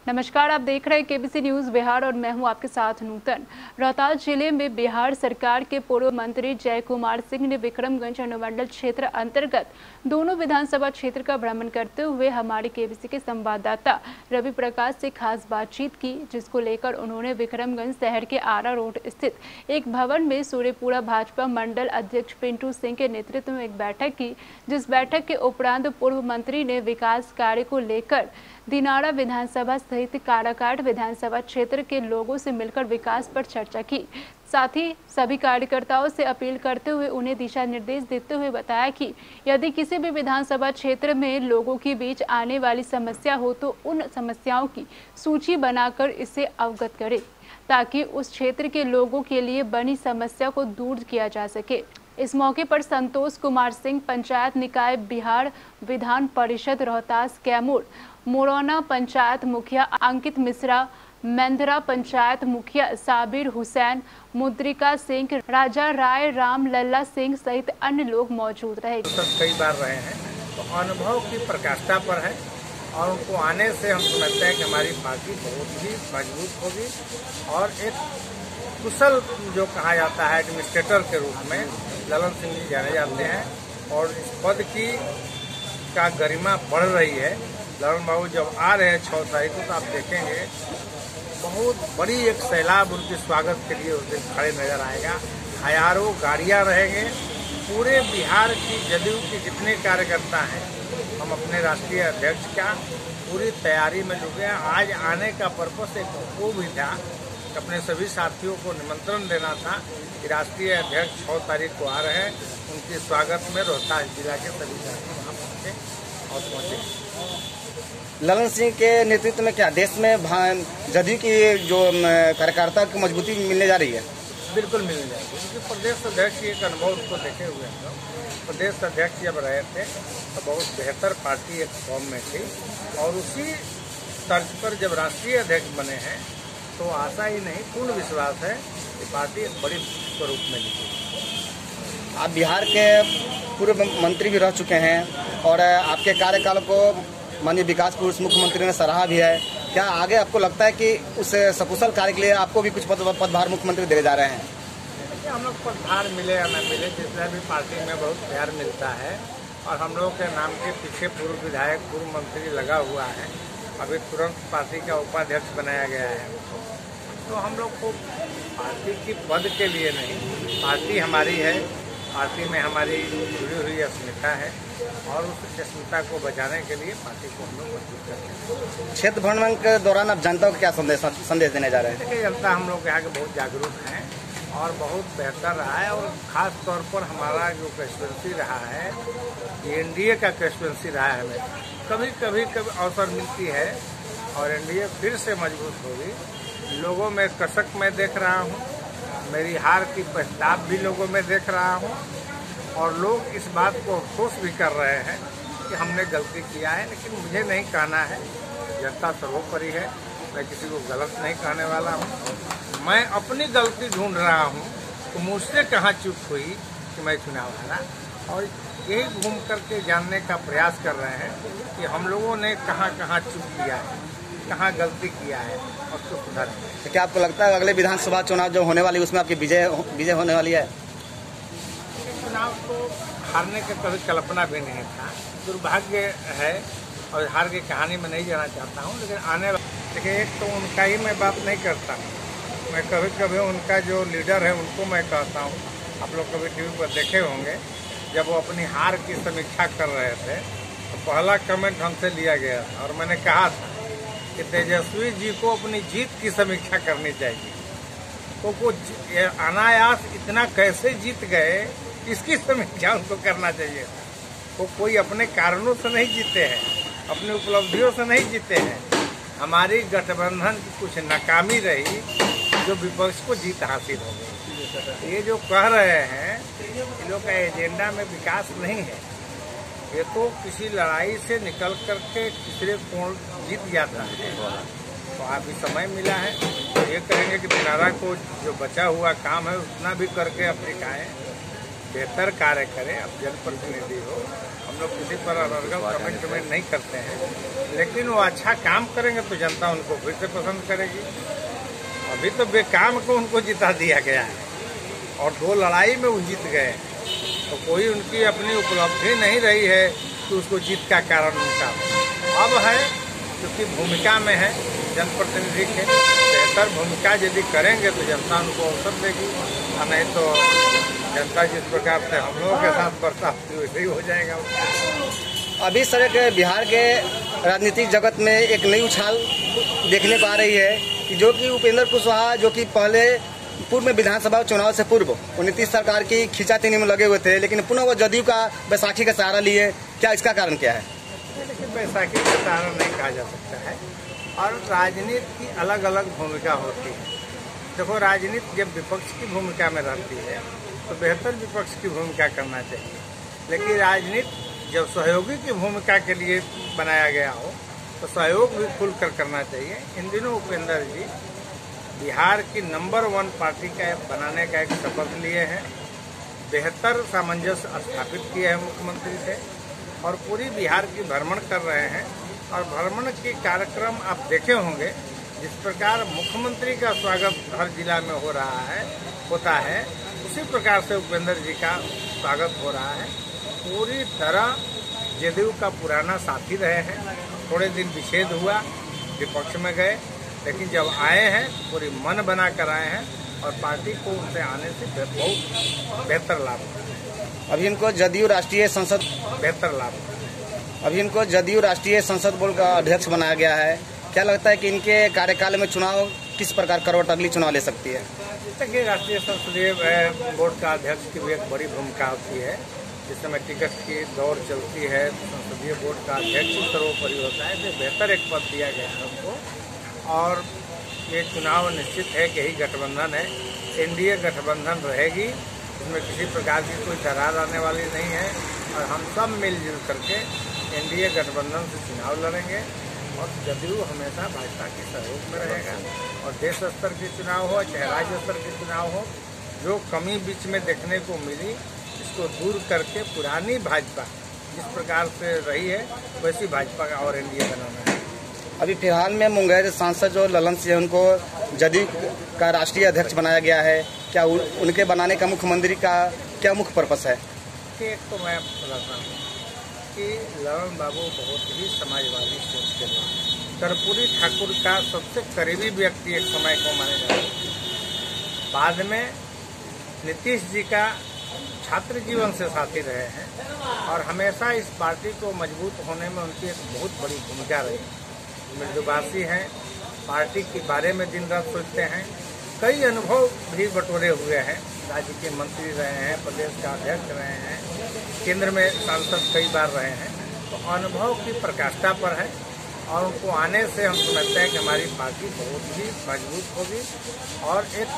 नमस्कार, आप देख रहे हैं केबीसी न्यूज बिहार और मैं हूं आपके साथ नूतन। रोहतास जिले में बिहार सरकार के पूर्व मंत्री जय कुमार सिंह ने विक्रमगंज अनुमंडल क्षेत्र अंतर्गत दोनों विधानसभा क्षेत्र का भ्रमण करते हुए हमारे केबीसी के संवाददाता रवि प्रकाश से खास बातचीत की, जिसको लेकर उन्होंने विक्रमगंज शहर के आरा रोड स्थित एक भवन में सूर्यपुरा भाजपा मंडल अध्यक्ष पिंटू सिंह के नेतृत्व में एक बैठक की, जिस बैठक के उपरांत पूर्व मंत्री ने विकास कार्य को लेकर दिनारा विधानसभा सहित काराकाट विधानसभा क्षेत्र के लोगों से मिलकर विकास पर चर्चा की। साथ ही सभी कार्यकर्ताओं से अपील करते हुए उन्हें दिशा निर्देश देते हुए बताया कि यदि किसी भी विधानसभा क्षेत्र में लोगों के बीच आने वाली समस्या हो तो उन समस्याओं की सूची बनाकर इसे अवगत करें, ताकि उस क्षेत्र के लोगों के लिए बनी समस्या को दूर किया जा सके। इस मौके पर संतोष कुमार सिंह, पंचायत निकाय बिहार विधान परिषद रोहतास कैमूर, मोरौना पंचायत मुखिया अंकित मिश्रा, मेंदरा पंचायत मुखिया साबिर हुसैन, मुद्रिका सिंह, राजा राय, राम लल्ला सिंह सहित अन्य लोग मौजूद रहे। कई बार रहे हैं तो अनुभव की प्रकाष्ठा पर है और उनको आने से हम समझते हैं कि हमारी पार्टी बहुत ही मजबूत होगी और एक कुशल जो कहा जाता है एडमिनिस्ट्रेटर के रूप में ललन सिंह जी जाने जाते हैं और इस पद की का गरिमा बढ़ रही है। ललन बाबू जब आ रहे हैं 6 तारीख को तो आप देखेंगे बहुत बड़ी एक सैलाब उनके स्वागत के लिए उस दिन खड़े नजर आएगा। हजारों गाड़ियां रहेंगे। पूरे बिहार की जदयू के जितने कार्यकर्ता हैं, हम अपने राष्ट्रीय अध्यक्ष का पूरी तैयारी में जुटे हैं। आज आने का पर्पस एक वो भी था, अपने सभी साथियों को निमंत्रण देना था कि राष्ट्रीय अध्यक्ष 6 तारीख को आ रहे हैं, उनके स्वागत में रोहतास जिला के सभी साथी वहाँ पहुँचे और पहुँचे। ललन सिंह के नेतृत्व में क्या देश में जदयू की जो कार्यकर्ता की मजबूती मिलने जा रही है? बिल्कुल मिलने जाएगी, क्योंकि प्रदेश अध्यक्ष की एक अनुभव उसको देखे हुए हैं। प्रदेश अध्यक्ष जब रहे थे तो बहुत बेहतर पार्टी एक फॉर्म में थी और उसी तर्ज पर जब राष्ट्रीय अध्यक्ष बने हैं तो आशा ही नहीं पूर्ण विश्वास है कि पार्टी एक बड़ी स्वरूप में निकलेगी। आप बिहार के पूर्व मंत्री भी रह चुके हैं और आपके कार्यकाल को माननीय विकास पुरुष मुख्यमंत्री ने सराहा भी है। क्या आगे आपको लगता है कि उस सकुशल कार्य के लिए आपको भी कुछ पदभार मुख्यमंत्री दे जा रहे हैं? हम लोग पदभार मिले या न मिले, जिसमें भी पार्टी में बहुत प्यार मिलता है और हम लोग के नाम के पीछे पूर्व विधायक, पूर्व मंत्री लगा हुआ है। अभी तुरंत पार्टी का उपाध्यक्ष बनाया गया है। तो हम लोग को पार्टी की पद के लिए नहीं, पार्टी हमारी है, पार्टी में हमारी जुड़ी हुई अस्मिता है और उस अस्मिता को बचाने के लिए पार्टी को हम लोग मजबूत करते हैं। क्षेत्र भ्रमण के दौरान आप जनता को क्या संदेश देने जा रहे हैं? देखिए, जनता हम लोग यहाँ के बहुत जागरूक हैं और बहुत बेहतर रहा है और ख़ास तौर पर हमारा जो कंस्टिट्यूंसी रहा है, एनडीए का कंस्टिट्यूंसी रहा है। हमें कभी अवसर मिलती है और एनडीए फिर से मजबूत होगी। लोगों में कसक मैं देख रहा हूँ, मेरी हार की पछतावा भी लोगों में देख रहा हूँ और लोग इस बात को अफसोस भी कर रहे हैं कि हमने गलती किया है। लेकिन मुझे नहीं कहना है, जनता सर्वोपरि है, मैं किसी को गलत नहीं कहने वाला हूँ। मैं अपनी गलती ढूंढ रहा हूँ तो मुझसे कहाँ चूक हुई कि मैं चुनाव हारा, और यही घूम करके जानने का प्रयास कर रहे हैं कि हम लोगों ने कहाँ कहाँ चूक किया है, कहाँ गलती किया है और उसको सुधारेंगे। तो क्या आपको लगता है अगले विधानसभा चुनाव जो होने वाली उसमें आपकी विजय होने वाली है? चुनाव तो हारने की कभी कल्पना भी नहीं था, दुर्भाग्य है और हार की कहानी में नहीं जाना चाहता हूँ। लेकिन आने देखिए, एक तो उनका ही मैं बात नहीं करता हूँ, मैं कभी उनका जो लीडर है उनको मैं कहता हूँ। आप लोग कभी टीवी पर देखे होंगे, जब वो अपनी हार की समीक्षा कर रहे थे तो पहला कमेंट हमसे लिया गया था और मैंने कहा था कि तेजस्वी जी को अपनी जीत की समीक्षा करनी चाहिए। तो वो अनायास इतना कैसे जीत गए, इसकी समीक्षा उनको करना चाहिए था। वो कोई अपने कारणों से नहीं जीते हैं, अपनी उपलब्धियों से नहीं जीते हैं। हमारी गठबंधन की कुछ नाकामी रही जो विपक्ष को जीत हासिल हो गई। ये जो कह रहे हैं, इन लोग का एजेंडा में विकास नहीं है। ये तो किसी लड़ाई से निकल करके तीसरे कोण जीत जाता है। तो अभी समय मिला है, ये कहेंगे कि दिनारा को जो बचा हुआ काम है उतना भी करके अफ्रीका है। बेहतर कार्य करें। अब जनप्रतिनिधि हो, हम लोग किसी पर अनर्गल कमेंट नहीं करते हैं, लेकिन वो अच्छा काम करेंगे तो जनता उनको फिर से पसंद करेगी। अभी तो बेकाम को उनको जिता दिया गया है और 2 लड़ाई में वो जीत गए, तो कोई उनकी अपनी उपलब्धि नहीं रही है कि उसको जीत का कारण उनका अब है, क्योंकि भूमिका में है जनप्रतिनिधि के। बेहतर भूमिका यदि करेंगे तो जनता उनको अवसर देगी, और नहीं तो जनता जिस प्रकार से हम लोगों के साथ बर्ताव वैसे ही हो जाएगा। अभी सर बिहार के राजनीतिक जगत में एक नई उछाल देखने को आ रही है कि जो कि उपेंद्र कुशवाहा, जो कि पहले पूर्व में विधानसभा चुनाव से पूर्व नीतीश सरकार की खींचातानी में लगे हुए थे, लेकिन पुनः वो जदयू का बैसाखी का सहारा लिए। क्या इसका कारण क्या है? लेकिन बैसाखी का सहारा नहीं कहा जा सकता है, और राजनीति की अलग अलग भूमिका होती है। देखो, राजनीति जब विपक्ष की भूमिका में रहती है तो बेहतर विपक्ष की भूमिका करना चाहिए, लेकिन राजनीति जब सहयोगी की भूमिका के लिए बनाया गया हो तो सहयोग भी खुलकर करना चाहिए। इन दिनों उपेंद्र जी बिहार की नंबर 1 पार्टी का बनाने का एक शपथ लिए हैं, बेहतर सामंजस्य स्थापित किए हैं मुख्यमंत्री से, और पूरी बिहार की भ्रमण कर रहे हैं। और भ्रमण के कार्यक्रम आप देखे होंगे, जिस प्रकार मुख्यमंत्री का स्वागत हर जिला में होता है, उसी प्रकार से उपेंद्र जी का स्वागत हो रहा है। पूरी तरह जदयू का पुराना साथी रहे हैं, थोड़े दिन विच्छेद हुआ, विपक्ष में गए, लेकिन जब आए हैं पूरी मन बना कर आए हैं, और पार्टी को उनसे आने से बहुत बेहतर लाभ हुआ। अभी इनको जदयू राष्ट्रीय संसद बोर्ड का अध्यक्ष बनाया गया है। क्या लगता है कि इनके कार्यकाल में चुनाव किस प्रकार करवट अगली चुनाव ले सकती है? देखिए, राष्ट्रीय संसदीय बोर्ड का अध्यक्ष की भी एक बड़ी भूमिका होती है। जिस समय टिकट की दौड़ चलती है, संसदीय बोर्ड का अध्यक्ष सर्वोपरि होता है, तो बेहतर एक पद दिया गया है उनको। और ये चुनाव निश्चित है कि यही गठबंधन है, एनडीए गठबंधन रहेगी, इसमें किसी प्रकार की कोई दरार आने वाली नहीं है, और हम सब मिलजुल करके एनडीए गठबंधन से चुनाव लड़ेंगे। और जदयू हमेशा भाजपा के सहयोग में रहेगा, और देश स्तर के चुनाव हो चाहे राज्य स्तर के चुनाव हो, जो कमी बीच में देखने को मिली इसको दूर करके पुरानी भाजपा जिस प्रकार से रही है वैसी भाजपा का और एनडीए बनाना है। अभी फिलहाल में मुंगेर सांसद जो ललन सिंह, उनको जदयू का राष्ट्रीय अध्यक्ष बनाया गया है। क्या उनके बनाने का मुख्यमंत्री का क्या मुख्य पर्पस है? एक तो मैं बताता हूँ कि ललन बाबू बहुत ही समाजवादी सोच के लोग, कर्पूरी ठाकुर का सबसे करीबी व्यक्ति एक समय को माने जाते हैं। बाद में नीतीश जी का छात्र जीवन से साथी रहे हैं, और हमेशा इस पार्टी को मजबूत होने में उनकी एक बहुत बड़ी भूमिका रही। मृदुभाषी हैं, पार्टी के बारे में दिन रात सोचते हैं, कई अनुभव भी बटोरे हुए हैं, राज्य के मंत्री रहे हैं, प्रदेश का अध्यक्ष रहे हैं, केंद्र में सांसद कई बार रहे हैं, तो अनुभव की प्रकाष्ठा पर है, और उनको आने से हम समझते हैं कि हमारी पार्टी बहुत ही मजबूत होगी। और एक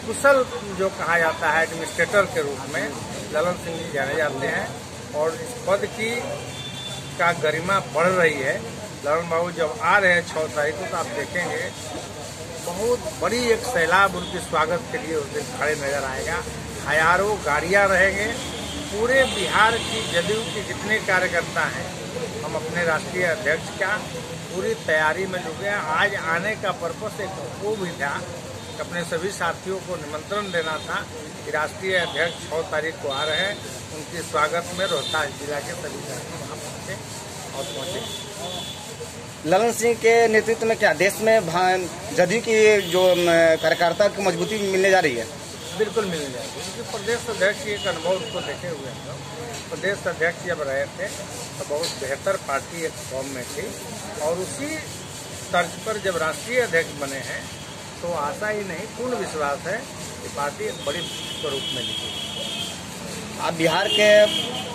कुशल जो कहा जाता है एडमिनिस्ट्रेटर के रूप में ललन सिंह जी जाने जाते हैं, और इस पद का गरिमा बढ़ रही है। ललन बाबू जब आ रहे हैं 6 तारीख को, तो आप देखेंगे बहुत बड़ी एक सैलाब उनके स्वागत के लिए उस दिन खड़े नजर आएगा। हजारों गाड़ियां रहेंगे। पूरे बिहार की जदयू के जितने कार्यकर्ता हैं, हम अपने राष्ट्रीय अध्यक्ष का पूरी तैयारी में जुटे हैं। आज आने का पर्पस एक वो भी था, अपने सभी साथियों को निमंत्रण देना था कि राष्ट्रीय अध्यक्ष 6 तारीख को आ रहे हैं, उनके स्वागत में रोहतास जिला के सभी साथी वहाँ पहुँचे और पहुँचे। ललन सिंह के नेतृत्व में क्या देश में जदयू की जो कार्यकर्ता की मजबूती मिलने जा रही है? बिल्कुल मिलने जाएगी, क्योंकि प्रदेश अध्यक्ष एक अनुभव उनको देखे हुए हैं। प्रदेश अध्यक्ष जब रहे थे तो बहुत बेहतर पार्टी एक फॉर्म में थी, और उसी तर्ज पर जब राष्ट्रीय अध्यक्ष बने हैं तो आशा ही नहीं पूर्ण विश्वास है कि पार्टी एक बड़ी स्वरूप में दिखेगी। आप बिहार के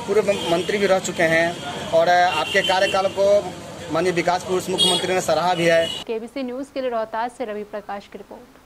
पूर्व मंत्री भी रह चुके हैं, और आपके कार्यकाल को माननीय विकास पुरुष मुख्यमंत्री ने सराहा भी है। केबीसी न्यूज़ के लिए रोहतास से रवि प्रकाश की रिपोर्ट।